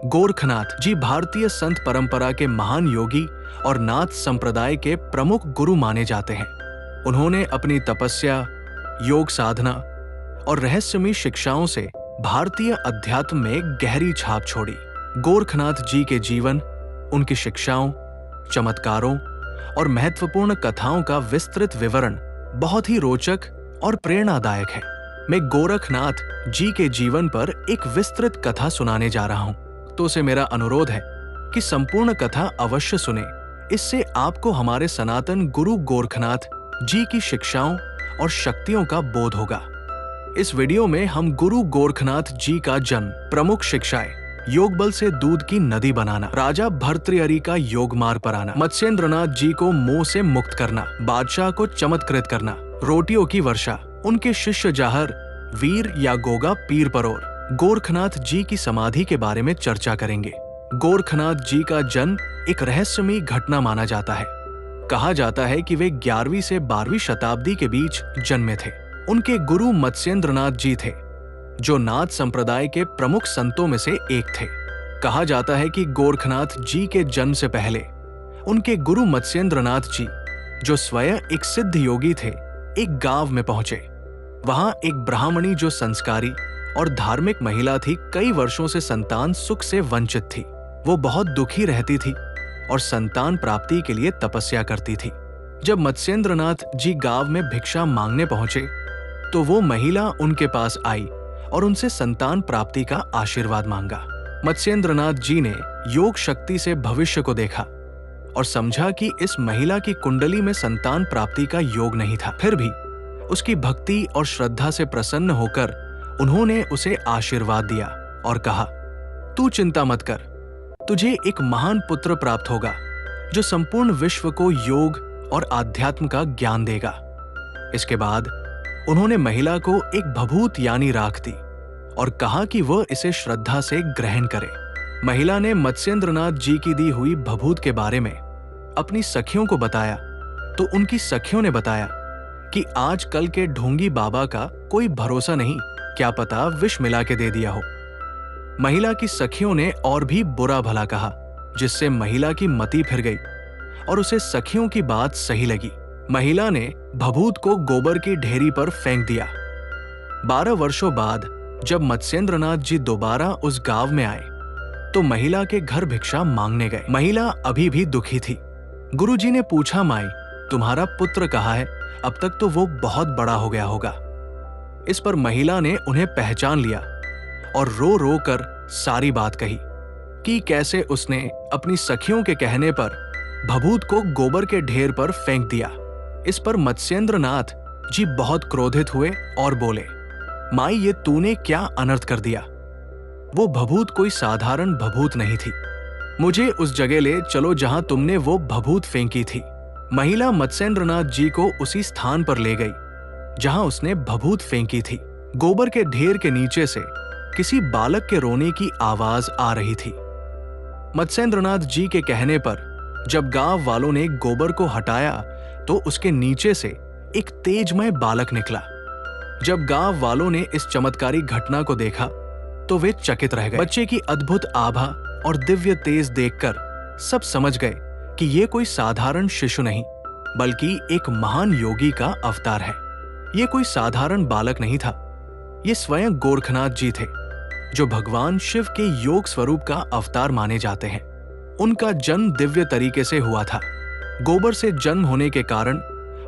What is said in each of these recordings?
गोरखनाथ जी भारतीय संत परंपरा के महान योगी और नाथ संप्रदाय के प्रमुख गुरु माने जाते हैं। उन्होंने अपनी तपस्या, योग साधना और रहस्यमयी शिक्षाओं से भारतीय अध्यात्म में गहरी छाप छोड़ी। गोरखनाथ जी के जीवन, उनकी शिक्षाओं, चमत्कारों और महत्वपूर्ण कथाओं का विस्तृत विवरण बहुत ही रोचक और प्रेरणादायक है। मैं गोरखनाथ जी के जीवन पर एक विस्तृत कथा सुनाने जा रहा हूं, तो से मेरा अनुरोध है कि संपूर्ण कथा अवश्य सुने। इससे आपको हमारे सनातन गुरु गोरखनाथ जी की शिक्षाओं और शक्तियों का बोध होगा। इस वीडियो में हम गुरु गोरखनाथ जी का जन्म, प्रमुख शिक्षाएं, योग बल से दूध की नदी बनाना, राजा भर्तृहरि का योग मार्ग पर आना, मत्स्येंद्रनाथ जी को मोह से मुक्त करना, बादशाह को चमत्कृत करना, रोटियों की वर्षा, उनके शिष्य जाहर, वीर या गोगा पीर परोर, गोरखनाथ जी की समाधि के बारे में चर्चा करेंगे। गोरखनाथ जी का जन्म एक रहस्यमयी घटना माना जाता है। कहा जाता है कि वे 11वीं से 12वीं शताब्दी के बीच जन्मे थे। उनके गुरु मत्स्येंद्रनाथ जी थे, जो नाथ संप्रदाय के प्रमुख संतों में से एक थे। कहा जाता है कि गोरखनाथ जी के जन्म से पहले उनके गुरु मत्स्येंद्रनाथ जी, जो स्वयं एक सिद्ध योगी थे, एक गांव में पहुंचे। वहां एक ब्राह्मणी, जो संस्कारी और धार्मिक महिला थी, कई वर्षों से संतान सुख से वंचित थी। वो बहुत दुखी रहती थी और संतान प्राप्ति के लिए तपस्या करती थी। जब मत्स्येंद्रनाथ जी गांव में भिक्षा मांगने पहुंचे तो वो महिला उनके पास आई और उनसे संतान प्राप्ति का आशीर्वाद मांगा। मत्स्येंद्रनाथ जी ने योग शक्ति से भविष्य को देखा और समझा कि इस महिला की कुंडली में संतान प्राप्ति का योग नहीं था। फिर भी उसकी भक्ति और श्रद्धा से प्रसन्न होकर उन्होंने उसे आशीर्वाद दिया और कहा, तू चिंता मत कर, तुझे एक महान पुत्र प्राप्त होगा जो संपूर्ण विश्व को योग और आध्यात्म का ज्ञान देगा। इसके बाद उन्होंने महिला को एक भभूत यानी राख दी और कहा कि वह इसे श्रद्धा से ग्रहण करे। महिला ने मत्स्येंद्रनाथ जी की दी हुई भभूत के बारे में अपनी सखियों को बताया तो उनकी सखियों ने बताया कि आजकल के ढोंगी बाबा का कोई भरोसा नहीं, क्या पता विष मिला के दे दिया हो। महिला की सखियों ने और भी बुरा भला कहा, जिससे महिला की मति फिर गई और उसे सखियों की बात सही लगी। महिला ने भभूत को गोबर की ढेरी पर फेंक दिया। 12 वर्षों बाद जब मत्स्येंद्रनाथ जी दोबारा उस गांव में आए तो महिला के घर भिक्षा मांगने गए। महिला अभी भी दुखी थी। गुरुजी ने पूछा, माई, तुम्हारा पुत्र कहाँ है? अब तक तो वो बहुत बड़ा हो गया होगा। इस पर महिला ने उन्हें पहचान लिया और रो रो कर सारी बात कही कि कैसे उसने अपनी सखियों के कहने पर भभूत को गोबर के ढेर पर फेंक दिया। इस पर मत्स्येंद्रनाथ जी बहुत क्रोधित हुए और बोले, माई, ये तूने क्या अनर्थ कर दिया? वो भभूत कोई साधारण भभूत नहीं थी। मुझे उस जगह ले चलो जहां तुमने वो भभूत फेंकी थी। महिला मत्स्येंद्रनाथ जी को उसी स्थान पर ले गई जहां उसने भभूत फेंकी थी। गोबर के ढेर के नीचे से किसी बालक के रोने की आवाज आ रही थी। मत्स्येंद्रनाथ जी के कहने पर जब गांव वालों ने गोबर को हटाया तो उसके नीचे से एक तेजमय बालक निकला। जब गांव वालों ने इस चमत्कारी घटना को देखा तो वे चकित रह गए। बच्चे की अद्भुत आभा और दिव्य तेज देखकर सब समझ गए कि ये कोई साधारण शिशु नहीं, बल्कि एक महान योगी का अवतार है। ये कोई साधारण बालक नहीं था, ये स्वयं गोरखनाथ जी थे, जो भगवान शिव के योग स्वरूप का अवतार माने जाते हैं। उनका जन्म दिव्य तरीके से हुआ था। गोबर से जन्म होने के कारण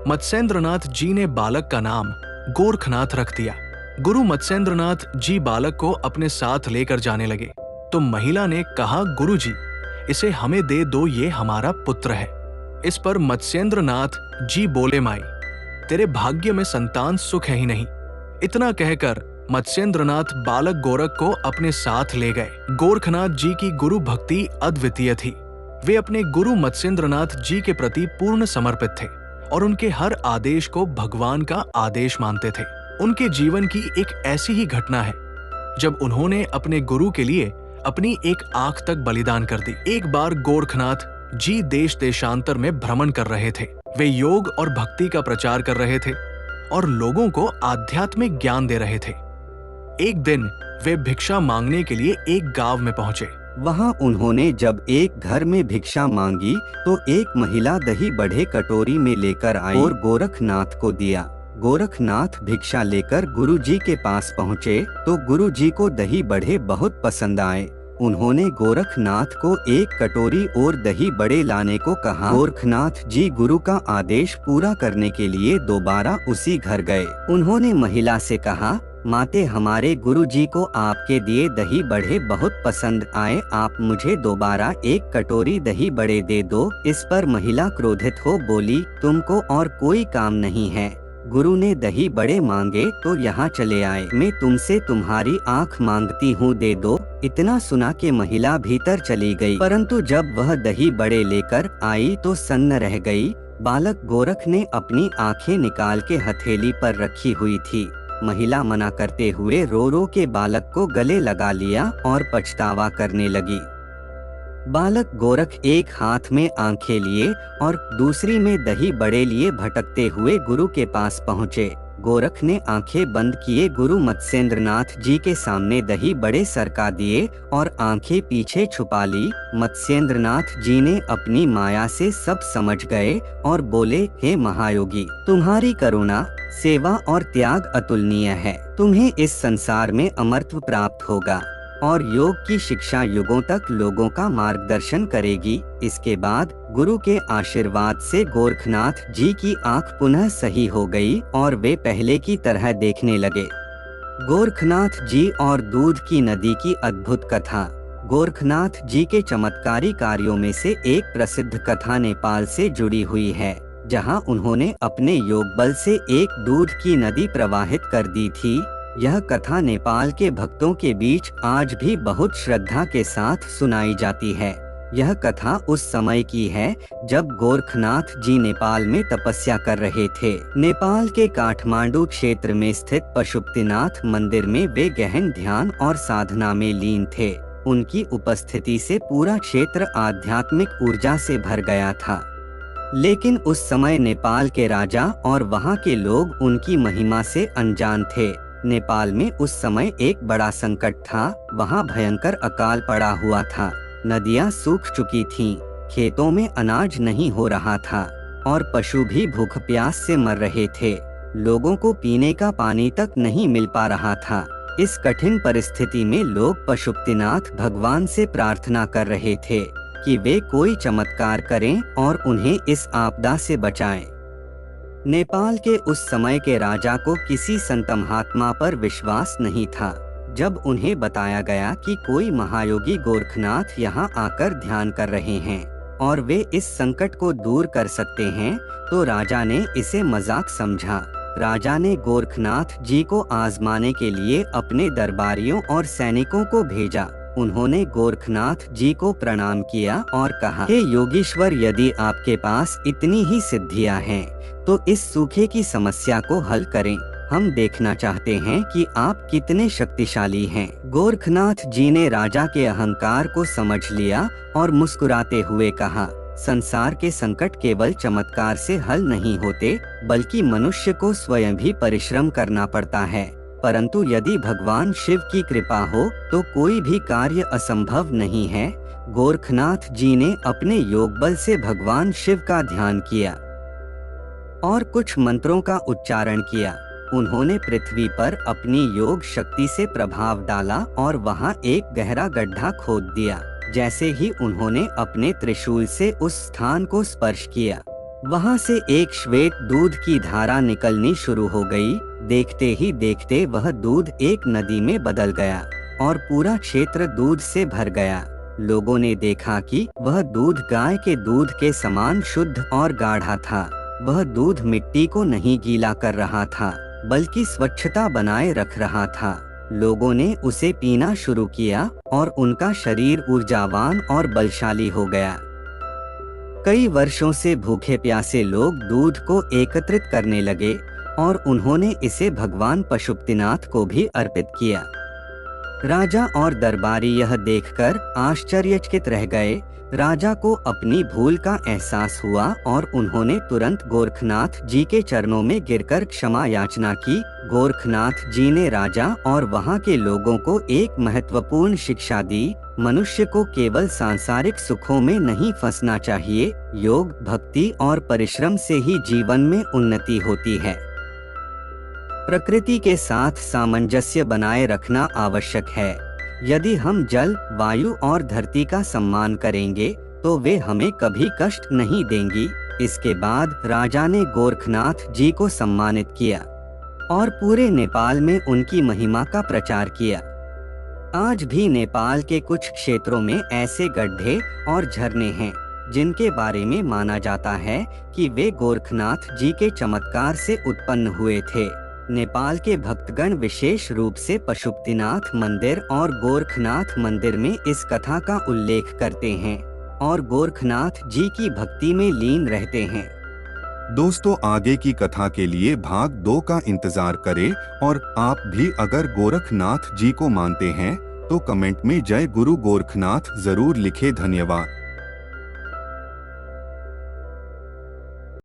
मत्स्येंद्रनाथ जी ने बालक का नाम गोरखनाथ रख दिया। गुरु मत्स्येंद्रनाथ जी बालक को अपने साथ लेकर जाने लगे तो महिला ने कहा, गुरुजी, इसे हमें दे दो, ये हमारा पुत्र है। इस पर मत्स्येंद्रनाथ जी बोले, माई, तेरे भाग्य में संतान सुख है ही नहीं। इतना कहकर मत्स्येंद्रनाथ बालक गोरख को अपने साथ ले गए। गोरखनाथ जी की गुरु भक्ति अद्वितीय थी। वे अपने गुरु मत्स्येंद्रनाथ जी के प्रति पूर्ण समर्पित थे और उनके हर आदेश को भगवान का आदेश मानते थे। उनके जीवन की एक ऐसी ही घटना है जब उन्होंने अपने गुरु के लिए अपनी एक आंख तक बलिदान कर दी। एक बार गोरखनाथ जी देश देशांतर में भ्रमण कर रहे थे। वे योग और भक्ति का प्रचार कर रहे थे और लोगों को आध्यात्मिक ज्ञान दे रहे थे। एक दिन वे भिक्षा मांगने के लिए एक गांव में पहुंचे। वहां उन्होंने जब एक घर में भिक्षा मांगी तो एक महिला दही बड़े कटोरी में लेकर आई और गोरखनाथ को दिया। गोरखनाथ भिक्षा लेकर गुरुजी के पास पहुँचे तो गुरुजी को दही बड़े बहुत पसंद आए। उन्होंने गोरखनाथ को एक कटोरी और दही बड़े लाने को कहा। गोरखनाथ जी गुरु का आदेश पूरा करने के लिए दोबारा उसी घर गए। उन्होंने महिला से कहा, माते हमारे गुरुजी को आपके दिए दही बड़े बहुत पसंद आए, आप मुझे दोबारा एक कटोरी दही बड़े दे दो। इस पर महिला क्रोधित हो बोली, तुमको और कोई काम नहीं है? गुरु ने दही बड़े मांगे तो यहाँ चले आए, मैं तुमसे तुम्हारी आँख मांगती हूँ, दे दो। इतना सुना के महिला भीतर चली गई, परंतु जब वह दही बड़े लेकर आई तो सन्न रह गई। बालक गोरख ने अपनी आँखें निकाल के हथेली पर रखी हुई थी। महिला मना करते हुए रो रो के बालक को गले लगा लिया और पछतावा करने लगी। बालक गोरख एक हाथ में आंखें लिए और दूसरी में दही बड़े लिए भटकते हुए गुरु के पास पहुँचे। गोरख ने आंखें बंद किए गुरु मत्स्येंद्रनाथ जी के सामने दही बड़े सरका दिए और आंखें पीछे छुपा ली। मत्स्येंद्रनाथ जी ने अपनी माया से सब समझ गए और बोले, हे महायोगी, तुम्हारी करुणा, सेवा और त्याग अतुलनीय है। तुम्हें इस संसार में अमरत्व प्राप्त होगा और योग की शिक्षा युगों तक लोगों का मार्गदर्शन करेगी। इसके बाद गुरु के आशीर्वाद से गोरखनाथ जी की आंख पुनः सही हो गई और वे पहले की तरह देखने लगे। गोरखनाथ जी और दूध की नदी की अद्भुत कथा। गोरखनाथ जी के चमत्कारी कार्यों में से एक प्रसिद्ध कथा नेपाल से जुड़ी हुई है, जहां उन्होंने अपने योग बल से एक दूध की नदी प्रवाहित कर दी थी। यह कथा नेपाल के भक्तों के बीच आज भी बहुत श्रद्धा के साथ सुनाई जाती है। यह कथा उस समय की है जब गोरखनाथ जी नेपाल में तपस्या कर रहे थे। नेपाल के काठमांडू क्षेत्र में स्थित पशुपतिनाथ मंदिर में वे गहन ध्यान और साधना में लीन थे। उनकी उपस्थिति से पूरा क्षेत्र आध्यात्मिक ऊर्जा से भर गया था। लेकिन उस समय नेपाल के राजा और वहाँ के लोग उनकी महिमा से अनजान थे। नेपाल में उस समय एक बड़ा संकट था। वहाँ भयंकर अकाल पड़ा हुआ था, नदियाँ सूख चुकी थीं, खेतों में अनाज नहीं हो रहा था और पशु भी भूख प्यास से मर रहे थे। लोगों को पीने का पानी तक नहीं मिल पा रहा था। इस कठिन परिस्थिति में लोग पशुपतिनाथ भगवान से प्रार्थना कर रहे थे कि वे कोई चमत्कार करें और उन्हें इस आपदा से बचाएं। नेपाल के उस समय के राजा को किसी संत महात्मा पर विश्वास नहीं था। जब उन्हें बताया गया कि कोई महायोगी गोरखनाथ यहाँ आकर ध्यान कर रहे हैं और वे इस संकट को दूर कर सकते हैं, तो राजा ने इसे मजाक समझा। राजा ने गोरखनाथ जी को आजमाने के लिए अपने दरबारियों और सैनिकों को भेजा। उन्होंने गोरखनाथ जी को प्रणाम किया और कहा, हे योगीश्वर, यदि आपके पास इतनी ही सिद्धियां हैं तो इस सूखे की समस्या को हल करें। हम देखना चाहते हैं कि आप कितने शक्तिशाली हैं। गोरखनाथ जी ने राजा के अहंकार को समझ लिया और मुस्कुराते हुए कहा, संसार के संकट केवल चमत्कार से हल नहीं होते, बल्कि मनुष्य को स्वयं भी परिश्रम करना पड़ता है। परंतु यदि भगवान शिव की कृपा हो तो कोई भी कार्य असंभव नहीं है। गोरखनाथ जी ने अपने योग बल से भगवान शिव का ध्यान किया और कुछ मंत्रों का उच्चारण किया। उन्होंने पृथ्वी पर अपनी योग शक्ति से प्रभाव डाला और वहां एक गहरा गड्ढा खोद दिया। जैसे ही उन्होंने अपने त्रिशूल से उस स्थान को स्पर्श किया, वहां से एक श्वेत दूध की धारा निकलनी शुरू हो गई। देखते ही देखते वह दूध एक नदी में बदल गया और पूरा क्षेत्र दूध से भर गया। लोगों ने देखा कि वह दूध गाय के दूध के समान शुद्ध और गाढ़ा था। वह दूध मिट्टी को नहीं गीला कर रहा था, बल्कि स्वच्छता बनाए रख रहा था। लोगों ने उसे पीना शुरू किया और उनका शरीर ऊर्जावान और बलशाली हो गया। कई वर्षों से भूखे प्यासे लोग दूध को एकत्रित करने लगे और उन्होंने इसे भगवान पशुपतिनाथ को भी अर्पित किया। राजा और दरबारी यह देखकर आश्चर्यचकित रह गए। राजा को अपनी भूल का एहसास हुआ और उन्होंने तुरंत गोरखनाथ जी के चरणों में गिरकर क्षमा याचना की। गोरखनाथ जी ने राजा और वहां के लोगों को एक महत्वपूर्ण शिक्षा दी। मनुष्य को केवल सांसारिक सुखों में नहीं फंसना चाहिए। योग, भक्ति और परिश्रम से ही जीवन में उन्नति होती है। प्रकृति के साथ सामंजस्य बनाए रखना आवश्यक है। यदि हम जल, वायु और धरती का सम्मान करेंगे तो वे हमें कभी कष्ट नहीं देंगी। इसके बाद राजा ने गोरखनाथ जी को सम्मानित किया और पूरे नेपाल में उनकी महिमा का प्रचार किया। आज भी नेपाल के कुछ क्षेत्रों में ऐसे गड्ढे और झरने हैं जिनके बारे में माना जाता है कि वे गोरखनाथ जी के चमत्कार से उत्पन्न हुए थे। नेपाल के भक्तगण विशेष रूप से पशुपतिनाथ मंदिर और गोरखनाथ मंदिर में इस कथा का उल्लेख करते हैं और गोरखनाथ जी की भक्ति में लीन रहते हैं। दोस्तों, आगे की कथा के लिए भाग 2 का इंतजार करें और आप भी अगर गोरखनाथ जी को मानते हैं तो कमेंट में जय गुरु गोरखनाथ जरूर लिखें। धन्यवाद।